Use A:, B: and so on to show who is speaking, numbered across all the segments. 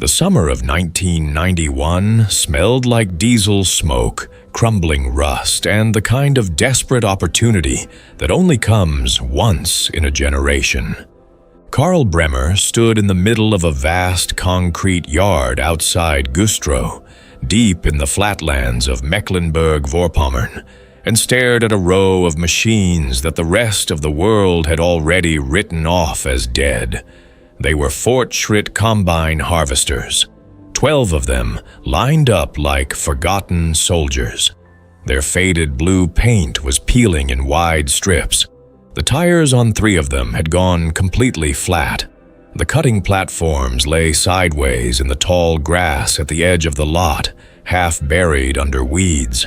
A: The summer of 1991 smelled like diesel smoke, crumbling rust, and the kind of desperate opportunity that only comes once in a generation. Karl Bremer stood in the middle of a vast concrete yard outside Güstrow, deep in the flatlands of Mecklenburg-Vorpommern, and stared at a row of machines that the rest of the world had already written off as dead. They were Fortschritt combine harvesters, 12 of them lined up like forgotten soldiers. Their faded blue paint was peeling in wide strips. The tires on 3 of them had gone completely flat. The cutting platforms lay sideways in the tall grass at the edge of the lot, half buried under weeds.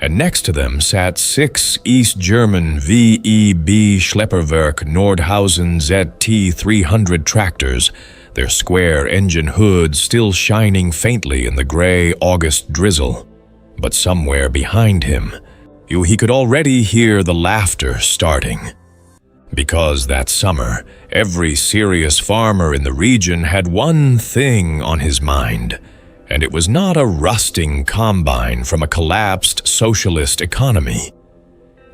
A: And next to them sat 6 East German VEB Schlepperwerk Nordhausen ZT300 tractors, their square engine hoods still shining faintly in the gray August drizzle. But somewhere behind him, he could already hear the laughter starting. Because that summer, every serious farmer in the region had one thing on his mind, and it was not a rusting combine from a collapsed socialist economy.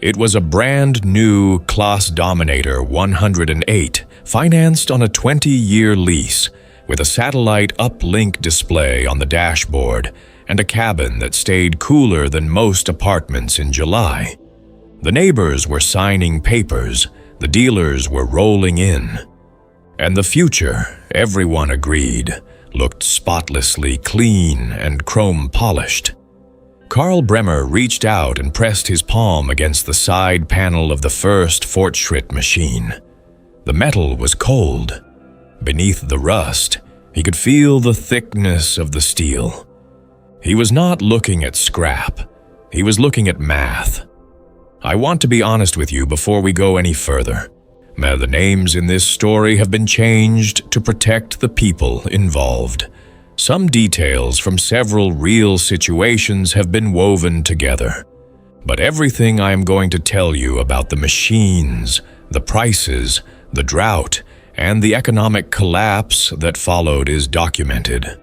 A: It was a brand new Class Dominator 108, financed on a 20-year lease, with a satellite uplink display on the dashboard and a cabin that stayed cooler than most apartments in July. The neighbors were signing papers, the dealers were rolling in. And the future, everyone agreed, looked spotlessly clean and chrome-polished. Karl Bremer reached out and pressed his palm against the side panel of the first Fortschritt machine. The metal was cold. Beneath the rust, he could feel the thickness of the steel. He was not looking at scrap. He was looking at math. I want to be honest with you before we go any further. The names in this story have been changed to protect the people involved. Some details from several real situations have been woven together. But everything I am going to tell you about the machines, the prices, the drought, and the economic collapse that followed is documented.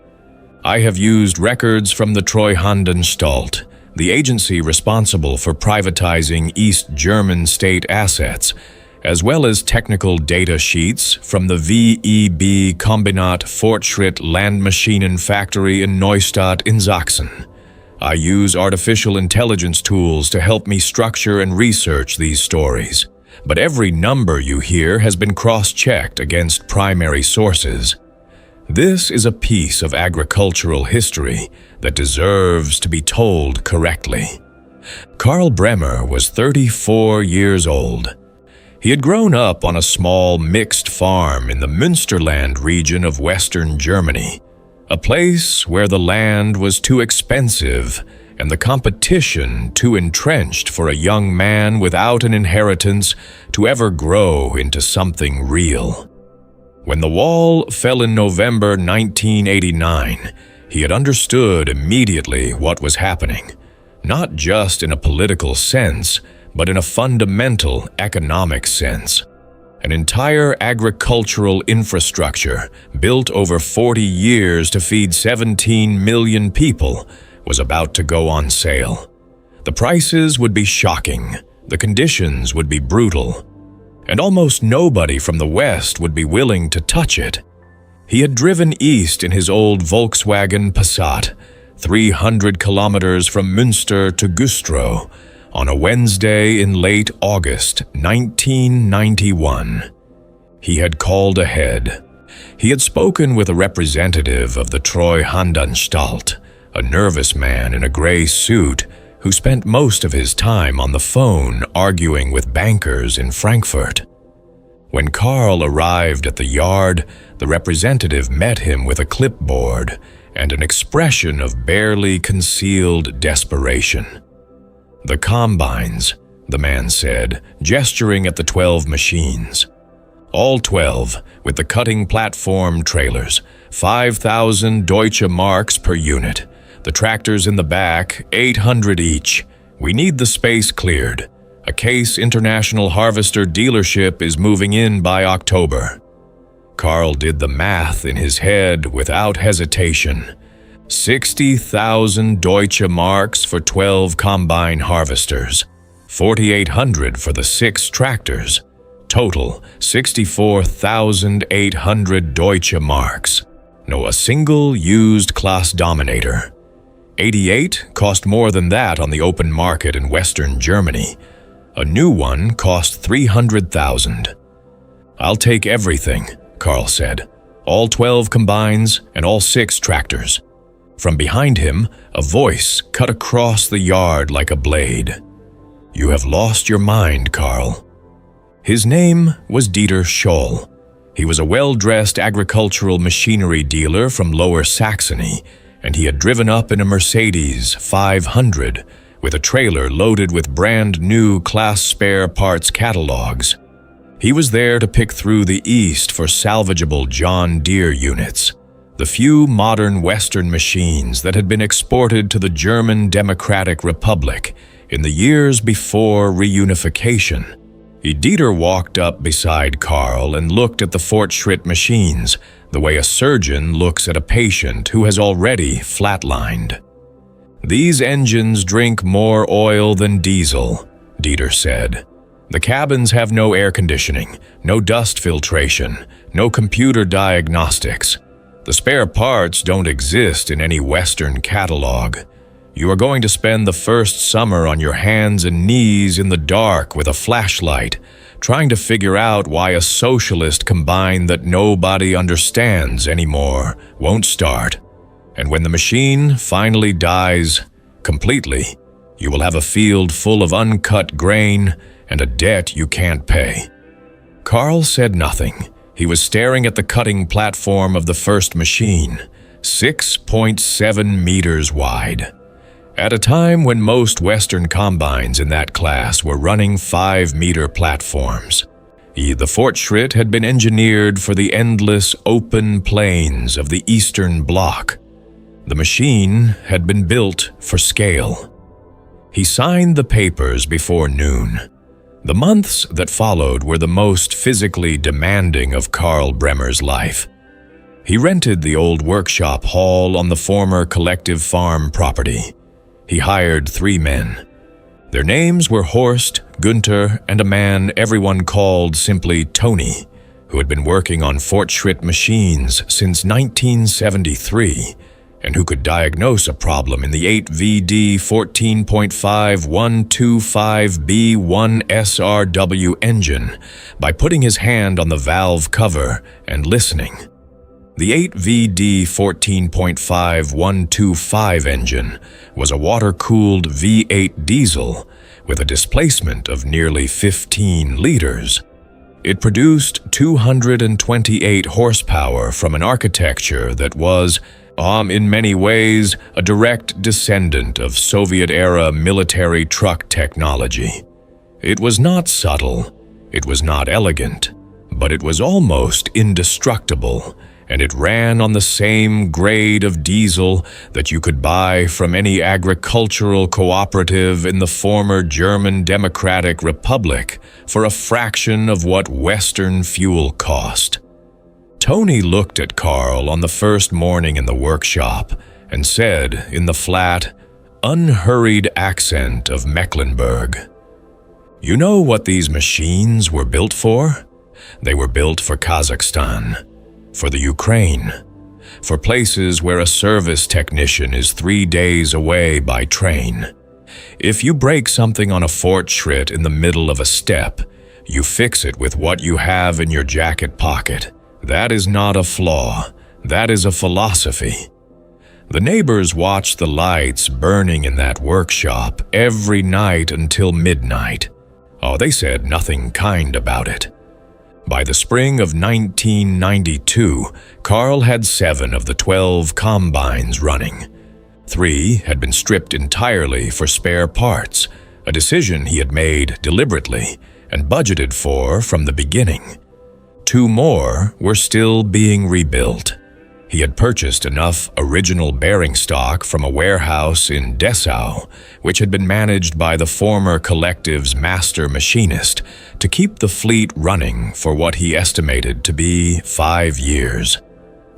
A: I have used records from the Treuhandanstalt, the agency responsible for privatizing East German state assets, as well as technical data sheets from the VEB Kombinat Fortschritt Landmaschinenfactory in Neustadt in Sachsen. I use artificial intelligence tools to help me structure and research these stories, but every number you hear has been cross-checked against primary sources. This is a piece of agricultural history that deserves to be told correctly. Karl Bremer was 34 years old. He had grown up on a small mixed farm in the Münsterland region of Western Germany, a place where the land was too expensive and the competition too entrenched for a young man without an inheritance to ever grow into something real. When the wall fell in November 1989, he had understood immediately what was happening, not just in a political sense, but in a fundamental economic sense. An entire agricultural infrastructure built over 40 years to feed 17 million people was about to go on sale. The prices would be shocking, the conditions would be brutal, and almost nobody from the West would be willing to touch it. He had driven east in his old Volkswagen Passat, 300 kilometers from Münster to Güstrow, on a Wednesday in late August 1991. He had called ahead. He had spoken with a representative of the Treuhandanstalt, a nervous man in a gray suit who spent most of his time on the phone arguing with bankers in Frankfurt. When Karl arrived at the yard, the representative met him with a clipboard and an expression of barely concealed desperation. "The combines," the man said, gesturing at the 12 machines. "All 12, with the cutting platform trailers, 5,000 Deutsche Marks per unit. The tractors in the back, 800 each. We need the space cleared. A Case International Harvester dealership is moving in by October." Carl did the math in his head without hesitation. 60,000 Deutsche Marks for 12 combine harvesters, 4,800 for the 6 tractors. Total 64,800 Deutsche Marks. No, a single used class dominator. 88 cost more than that on the open market in Western Germany. A new one cost 300,000. "I'll take everything," Carl said. "All 12 combines and all 6 tractors." From behind him, a voice cut across the yard like a blade. "You have lost your mind, Carl." His name was Dieter Scholl. He was a well-dressed agricultural machinery dealer from Lower Saxony, and he had driven up in a Mercedes 500 with a trailer loaded with brand-new class spare parts catalogs. He was there to pick through the East for salvageable John Deere units, the few modern Western machines that had been exported to the German Democratic Republic in the years before reunification. Dieter walked up beside Carl and looked at the Fortschritt machines the way a surgeon looks at a patient who has already flatlined. "These engines drink more oil than diesel," Dieter said. "The cabins have no air conditioning, no dust filtration, no computer diagnostics. The spare parts don't exist in any Western catalog. You are going to spend the first summer on your hands and knees in the dark with a flashlight, trying to figure out why a socialist combine that nobody understands anymore won't start. And when the machine finally dies completely, you will have a field full of uncut grain and a debt you can't pay." Carl said nothing. He was staring at the cutting platform of the first machine, 6.7 meters wide. At a time when most Western combines in that class were running 5-meter platforms, the Fortschritt had been engineered for the endless open plains of the Eastern Bloc. The machine had been built for scale. He signed the papers before noon. The months that followed were the most physically demanding of Carl Bremer's life. He rented the old workshop hall on the former collective farm property. He hired 3 men. Their names were Horst, Günther, and a man everyone called simply Tony, who had been working on Fortschritt machines since 1973, and who could diagnose a problem in the 8VD 14.5125B1 SRW engine by putting his hand on the valve cover and listening. The 8VD 14.5125 engine was a water-cooled V8 diesel with a displacement of nearly 15 liters. It produced 228 horsepower from an architecture that was, in many ways, a direct descendant of Soviet-era military truck technology. It was not subtle, it was not elegant, but it was almost indestructible, and it ran on the same grade of diesel that you could buy from any agricultural cooperative in the former German Democratic Republic for a fraction of what Western fuel cost. Tony looked at Carl on the first morning in the workshop and said in the flat, unhurried accent of Mecklenburg, "You know what these machines were built for? They were built for Kazakhstan, for the Ukraine, for places where a service technician is 3 days away by train. If you break something on a Fortschritt in the middle of a step, you fix it with what you have in your jacket pocket. That is not a flaw, that is a philosophy." The neighbors watched the lights burning in that workshop every night until midnight. They said nothing kind about it. By the spring of 1992, Carl had 7 of the 12 combines running. 3 had been stripped entirely for spare parts, a decision he had made deliberately and budgeted for from the beginning. 2 more were still being rebuilt. He had purchased enough original bearing stock from a warehouse in Dessau, which had been managed by the former collective's master machinist, to keep the fleet running for what he estimated to be 5 years.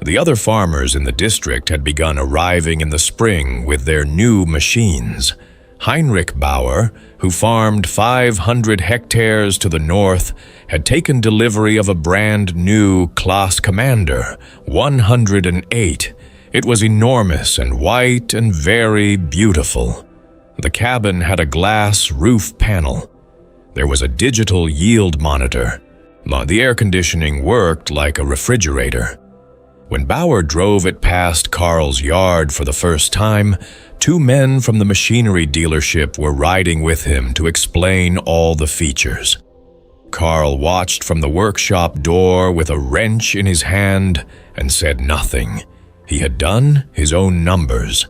A: The other farmers in the district had begun arriving in the spring with their new machines. Heinrich Bauer, who farmed 500 hectares to the north, had taken delivery of a brand new Class Commander, 108. It was enormous and white and very beautiful. The cabin had a glass roof panel. There was a digital yield monitor. The air conditioning worked like a refrigerator. When Bauer drove it past Carl's yard for the first time, 2 men from the machinery dealership were riding with him to explain all the features. Carl watched from the workshop door with a wrench in his hand and said nothing. He had done his own numbers.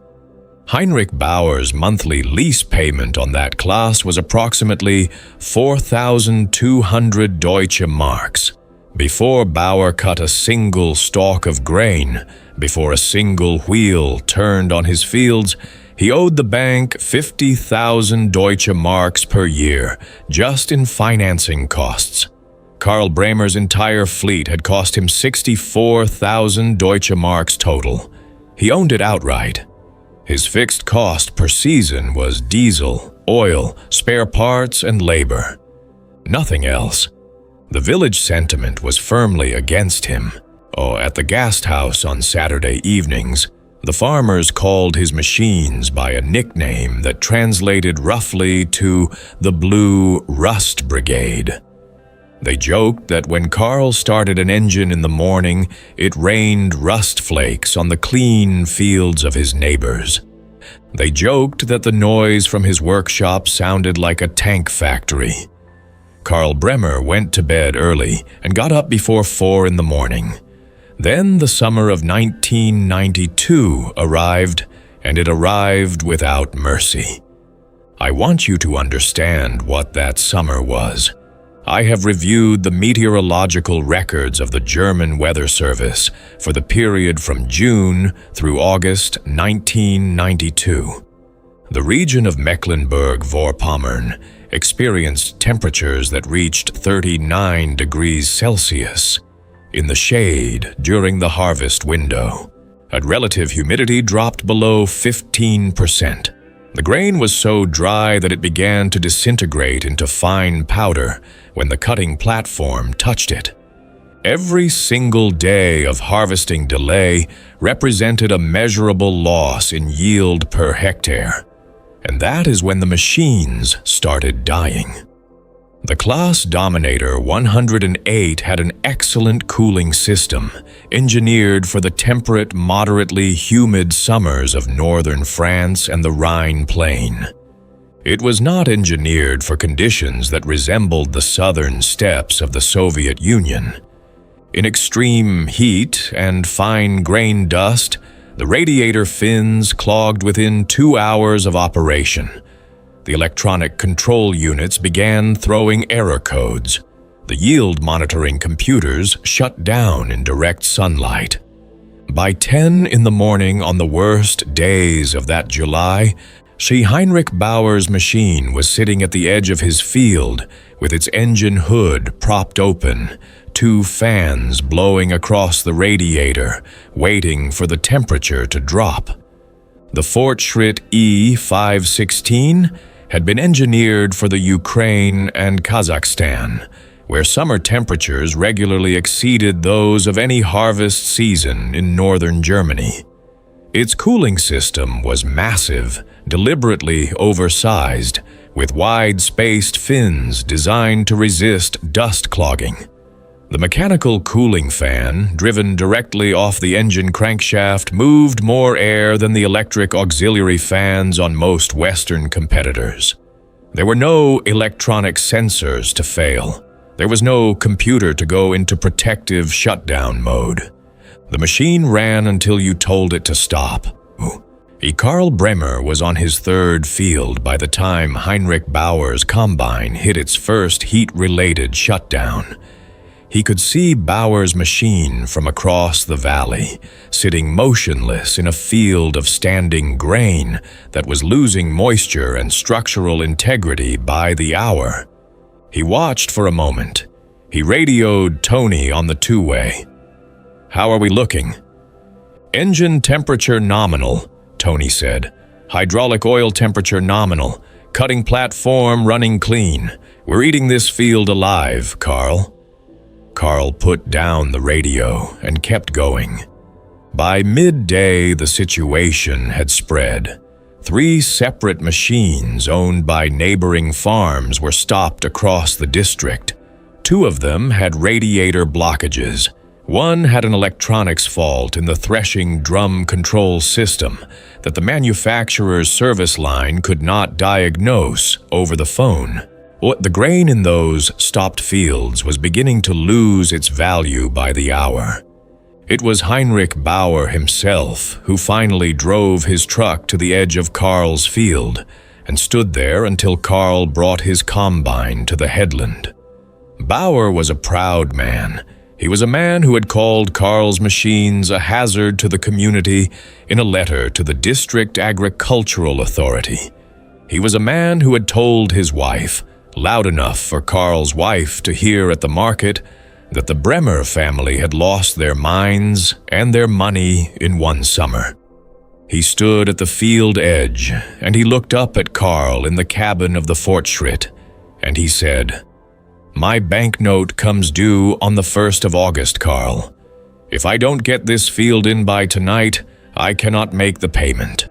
A: Heinrich Bauer's monthly lease payment on that class was approximately 4,200 Deutsche Marks. Before Bauer cut a single stalk of grain, before a single wheel turned on his fields, he owed the bank 50,000 Deutsche Marks per year, just in financing costs. Karl Bremer's entire fleet had cost him 64,000 Deutsche Marks total. He owned it outright. His fixed cost per season was diesel, oil, spare parts, and labor. Nothing else. The village sentiment was firmly against him. At the Gasthaus on Saturday evenings, the farmers called his machines by a nickname that translated roughly to the Blue Rust Brigade. They joked that when Carl started an engine in the morning, it rained rust flakes on the clean fields of his neighbors. They joked that the noise from his workshop sounded like a tank factory. Karl Bremer went to bed early and got up before 4 in the morning. Then the summer of 1992 arrived, and it arrived without mercy. I want you to understand what that summer was. I have reviewed the meteorological records of the German Weather Service for the period from June through August 1992. The region of Mecklenburg-Vorpommern experienced temperatures that reached 39 degrees Celsius in the shade during the harvest window. Relative humidity dropped below 15%. The grain was so dry that it began to disintegrate into fine powder when the cutting platform touched it. Every single day of harvesting delay represented a measurable loss in yield per hectare. And that is when the machines started dying. The Class Dominator 108 had an excellent cooling system, engineered for the temperate, moderately humid summers of northern France and the Rhine Plain. It was not engineered for conditions that resembled the southern steppes of the Soviet Union. In extreme heat and fine grain dust, the radiator fins clogged within 2 hours of operation. The electronic control units began throwing error codes. The yield monitoring computers shut down in direct sunlight. By 10 in the morning on the worst days of that July, Heinrich Bauer's machine was sitting at the edge of his field with its engine hood propped open, 2 fans blowing across the radiator, waiting for the temperature to drop. The Fortschritt E516 had been engineered for the Ukraine and Kazakhstan, where summer temperatures regularly exceeded those of any harvest season in northern Germany. Its cooling system was massive, deliberately oversized, with wide-spaced fins designed to resist dust clogging. The mechanical cooling fan, driven directly off the engine crankshaft, moved more air than the electric auxiliary fans on most Western competitors. There were no electronic sensors to fail. There was no computer to go into protective shutdown mode. The machine ran until you told it to stop. Karl Bremer was on his 3rd field by the time Heinrich Bauer's combine hit its first heat-related shutdown. He could see Bauer's machine from across the valley, sitting motionless in a field of standing grain that was losing moisture and structural integrity by the hour. He watched for a moment. He radioed Tony on the two-way. "How are we looking?" "Engine temperature nominal," Tony said. "Hydraulic oil temperature nominal. Cutting platform running clean. We're eating this field alive, Carl." Carl put down the radio and kept going. By midday, the situation had spread. 3 separate machines owned by neighboring farms were stopped across the district. 2 of them had radiator blockages. One had an electronics fault in the threshing drum control system that the manufacturer's service line could not diagnose over the phone. The grain in those stopped fields was beginning to lose its value by the hour. It was Heinrich Bauer himself who finally drove his truck to the edge of Carl's field and stood there until Carl brought his combine to the headland. Bauer was a proud man. He was a man who had called Carl's machines a hazard to the community in a letter to the District Agricultural Authority. He was a man who had told his wife, loud enough for Carl's wife to hear at the market, that the Bremer family had lost their mines and their money in one summer. He stood at the field edge, and he looked up at Carl in the cabin of the Fortschritt, and he said, "My banknote comes due on the 1st of August, Carl. If I don't get this field in by tonight, I cannot make the payment."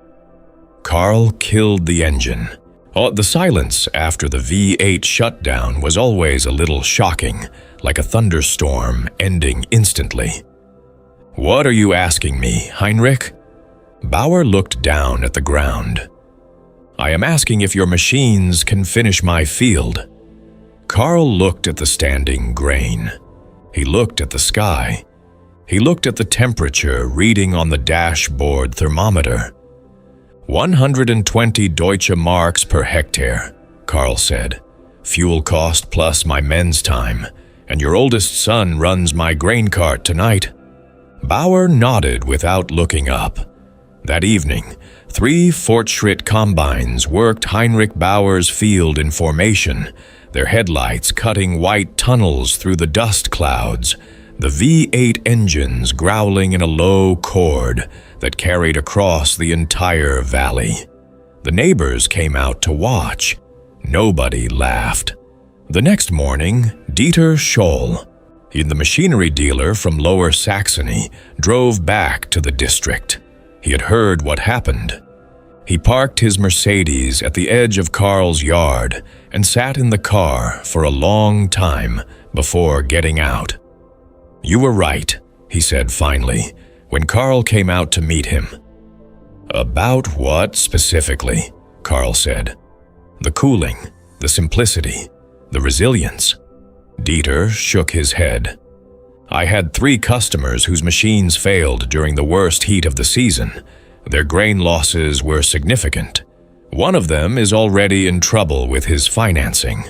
A: Carl killed the engine. The silence after the V8 shutdown was always a little shocking, like a thunderstorm ending instantly. "What are you asking me, Heinrich?" Bauer looked down at the ground. "I am asking if your machines can finish my field." Carl looked at the standing grain. He looked at the sky. He looked at the temperature reading on the dashboard thermometer. 120 Deutsche Marks per hectare, Carl said. "Fuel cost plus my men's time, and your oldest son runs my grain cart tonight." Bauer nodded without looking up. That evening, 3 Fortschritt combines worked Heinrich Bauer's field in formation, their headlights cutting white tunnels through the dust clouds, the V8 engines growling in a low chord that carried across the entire valley. The neighbors came out to watch. Nobody laughed. The next morning, Dieter Scholl, the machinery dealer from Lower Saxony, drove back to the district. He had heard what happened. He parked his Mercedes at the edge of Carl's yard and sat in the car for a long time before getting out. "You were right," he said finally, when Carl came out to meet him. "About what specifically?" Carl said. "The cooling, the simplicity, the resilience." Dieter shook his head. "I had 3 customers whose machines failed during the worst heat of the season. Their grain losses were significant. One of them is already in trouble with his financing."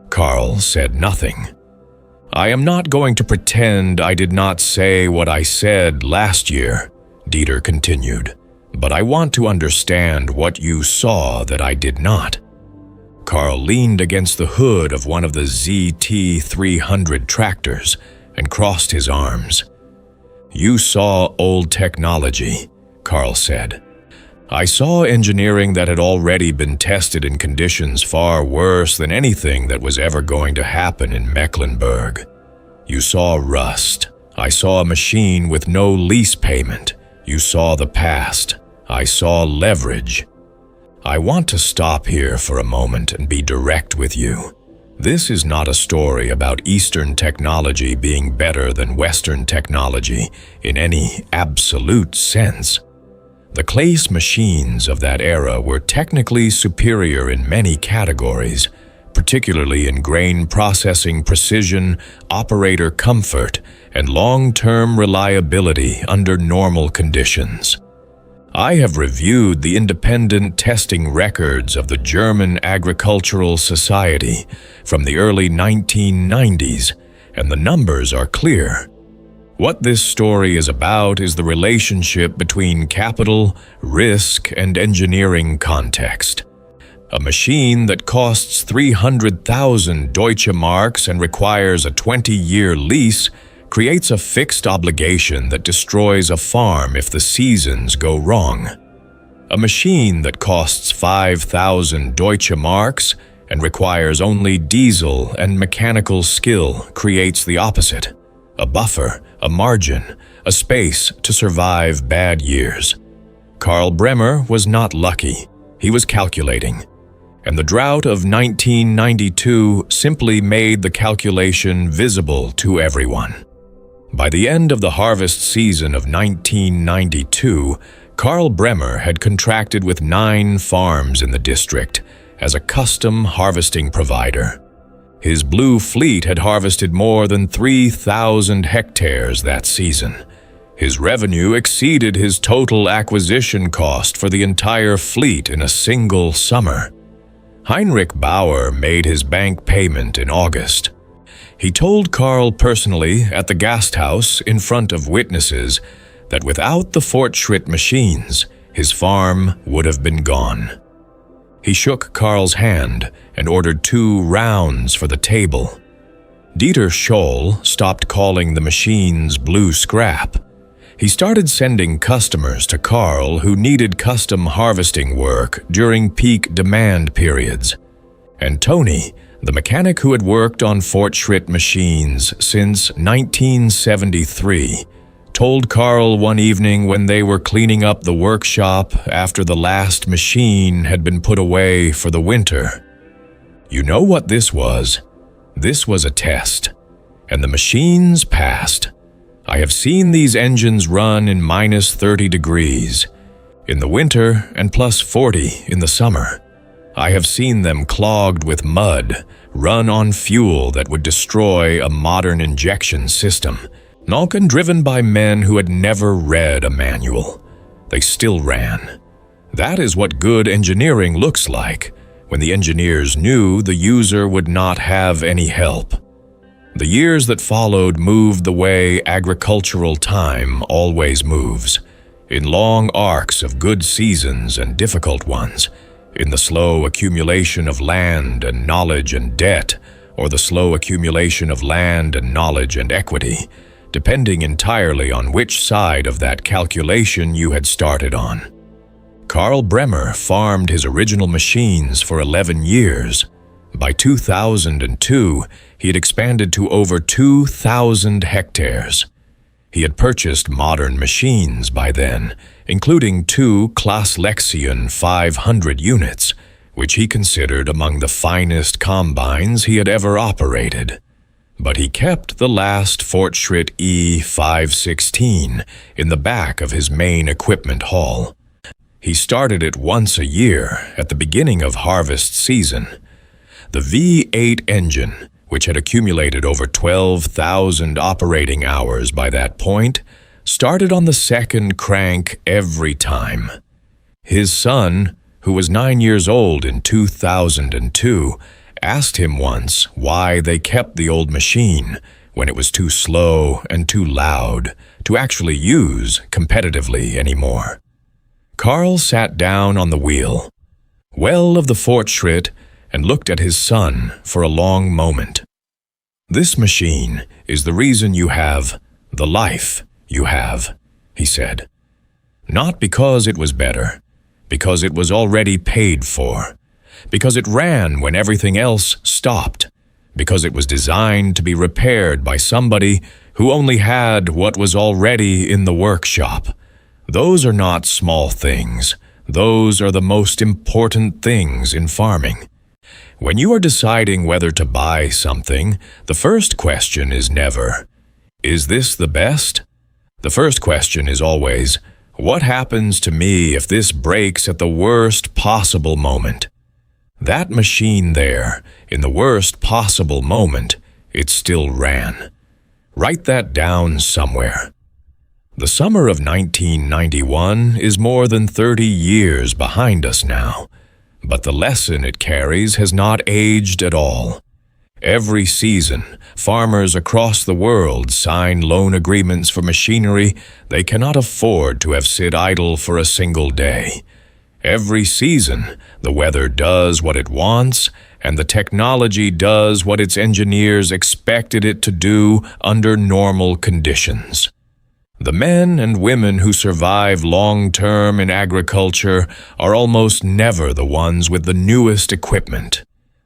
A: Carl said nothing. "I am not going to pretend I did not say what I said last year," Dieter continued, "but I want to understand what you saw that I did not." Carl leaned against the hood of one of the ZT300 tractors and crossed his arms. "You saw old technology," Carl said. "I saw engineering that had already been tested in conditions far worse than anything that was ever going to happen in Mecklenburg. You saw rust. I saw a machine with no lease payment. You saw the past. I saw leverage. I want to stop here for a moment and be direct with you. This is not a story about Eastern technology being better than Western technology in any absolute sense. The Claes machines of that era were technically superior in many categories, particularly in grain processing precision, operator comfort, and long-term reliability under normal conditions. I have reviewed the independent testing records of the German Agricultural Society from the early 1990s, and the numbers are clear. What this story is about is the relationship between capital, risk, and engineering context. A machine that costs 300,000 Deutsche Marks and requires a 20-year lease creates a fixed obligation that destroys a farm if the seasons go wrong. A machine that costs 5,000 Deutsche Marks and requires only diesel and mechanical skill creates the opposite: a buffer, a margin, a space to survive bad years. Karl Bremer was not lucky. He was calculating. And the drought of 1992 simply made the calculation visible to everyone. By the end of the harvest season of 1992, Karl Bremer had contracted with 9 farms in the district as a custom harvesting provider. His blue fleet had harvested more than 3,000 hectares that season. His revenue exceeded his total acquisition cost for the entire fleet in a single summer. Heinrich Bauer made his bank payment in August. He told Karl personally at the Gasthaus in front of witnesses that without the Fortschritt machines, his farm would have been gone. He shook Karl's hand and ordered 2 rounds for the table. Dieter Scholl stopped calling the machines blue scrap. He started sending customers to Karl who needed custom harvesting work during peak demand periods. And Tony, the mechanic who had worked on Fortschritt machines since 1973, told Karl one evening when they were cleaning up the workshop after the last machine had been put away for the winter, "You know what this was? This was a test, and the machines passed. I have seen these engines run in -30 degrees in the winter and +40 in the summer. I have seen them clogged with mud, run on fuel that would destroy a modern injection system, and driven by men who had never read a manual. They still ran. That is what good engineering looks like, when the engineers knew the user would not have any help." The years that followed moved the way agricultural time always moves, in long arcs of good seasons and difficult ones, in the slow accumulation of land and knowledge and debt, or the slow accumulation of land and knowledge and equity, depending entirely on which side of that calculation you had started on. Karl Bremer farmed his original machines for 11 years. By 2002, he had expanded to over 2,000 hectares. He had purchased modern machines by then, including 2 Class Lexion 500 units, which he considered among the finest combines he had ever operated. But he kept the last Fortschritt E516 in the back of his main equipment hall. He started it once a year at the beginning of harvest season. The V8 engine, which had accumulated over 12,000 operating hours by that point, started on the second crank every time. His son, who was 9 years old in 2002, asked him once why they kept the old machine when it was too slow and too loud to actually use competitively anymore. Karl sat down on the wheel, well of the Fortschritt, and looked at his son for a long moment. "This machine is the reason you have the life you have," he said. "Not because it was better, because it was already paid for, because it ran when everything else stopped, because it was designed to be repaired by somebody who only had what was already in the workshop. Those are not small things. Those are the most important things in farming. When you are deciding whether to buy something, the first question is never, 'Is this the best?' The first question is always, 'What happens to me if this breaks at the worst possible moment?' That machine there, in the worst possible moment, it still ran. Write that down somewhere. The summer of 1991 is more than 30 years behind us now, but the lesson it carries has not aged at all. Every season, farmers across the world sign loan agreements for machinery they cannot afford to have sit idle for a single day. Every season, the weather does what it wants, and the technology does what its engineers expected it to do under normal conditions. The men and women who survive long-term in agriculture are almost never the ones with the newest equipment.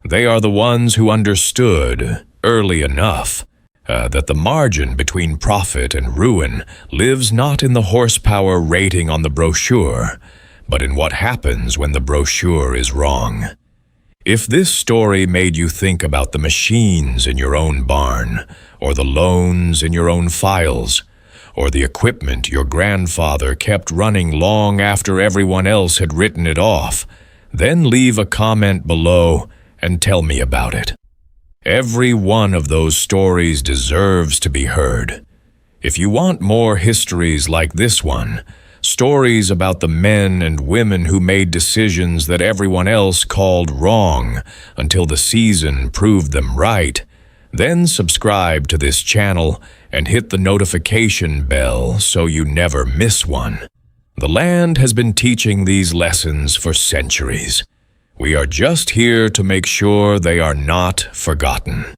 A: They are the ones who understood, early enough, that the margin between profit and ruin lives not in the horsepower rating on the brochure, but in what happens when the brochure is wrong. If this story made you think about the machines in your own barn, or the loans in your own files, or the equipment your grandfather kept running long after everyone else had written it off, then leave a comment below and tell me about it. Every one of those stories deserves to be heard. If you want more histories like this one, stories about the men and women who made decisions that everyone else called wrong until the season proved them right, then subscribe to this channel and hit the notification bell so you never miss one. The land has been teaching these lessons for centuries. We are just here to make sure they are not forgotten.